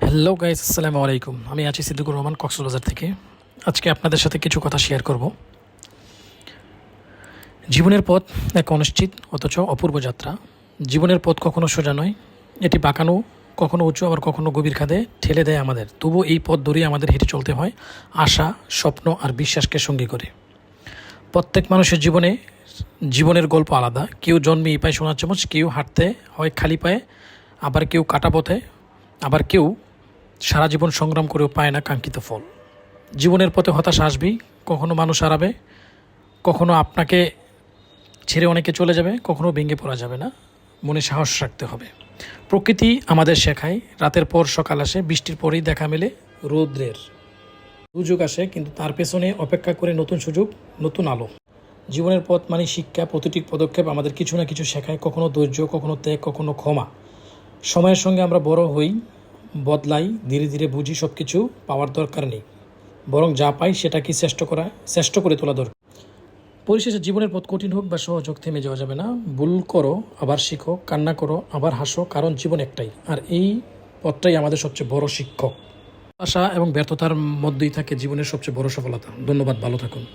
Hello guys, আসসালামু আলাইকুম। আমি আছি সিদ্দিকুর রহমান, কক্সবাজার থেকে। আজকে আপনাদের সাথে কিছু কথা শেয়ার করব। জীবনের পথ এক অনিশ্চিত অথচ অপূর্ব যাত্রা। জীবনের পথ কখনো সোজা নয়, এটি বাঁকানো, কখনো উঁচু, আবার কখনো গভীর খাদে ঠেলে দেয় আমাদের। তবু এই পথ ধরেই আমাদের হেঁটে চলতে হয়, আশা, স্বপ্ন আর বিশ্বাসকে সঙ্গী করে। প্রত্যেক মানুষের জীবনের গল্প আলাদা। কেউ জন্মে এই পায়ে সোনার চামচ, কেউ হাঁটতে হয় খালি পায়ে, আবার কেউ কাটা পথে, আবার কেউ সারা জীবন সংগ্রাম করেও পায় না কাঙ্ক্ষিত ফল। জীবনের পথে হতাশা আসবেই, কখনো মানুষ হারাবে, কখনো আপনাকে ছেড়ে অনেকে চলে যাবে, কখনো ভেঙে পড়া যাবে না, মনে সাহস রাখতে হবে। প্রকৃতি আমাদের শেখায়, রাতের পর সকাল আসে, বৃষ্টির পরেই দেখা মেলে রৌদ্রের। সুযোগ আসে, কিন্তু তার পেছনে অপেক্ষা করে নতুন সুযোগ, নতুন আলো। জীবনের পথ মানে শিক্ষা। প্রতিটি পদক্ষেপ আমাদের কিছু না কিছু শেখায়, কখনো ধৈর্য, কখনো ত্যাগ, কখনো ক্ষমা। সময়ের সঙ্গে আমরা বড় হই, বদলাই, ধীরে ধীরে বুঝি সব কিছু পাওয়ার দরকার নেই, বরং যা পাই সেটাকে শ্রেষ্ঠ করে তোলা দরকার। পরিশেষে জীবনের পথ কঠিন হোক বা সহজ হোক, থেমে যাওয়া যাবে না। ভুল করো, আবার শিখো, কান্না করো, আবার হাসো, কারণ জীবন একটাই, আর এই পথটাই আমাদের সবচেয়ে বড় শিক্ষক। আশা এবং ব্যর্থতার মধ্যেই থাকে জীবনের সবচেয়ে বড় সফলতা। ধন্যবাদ, ভালো থাকুন।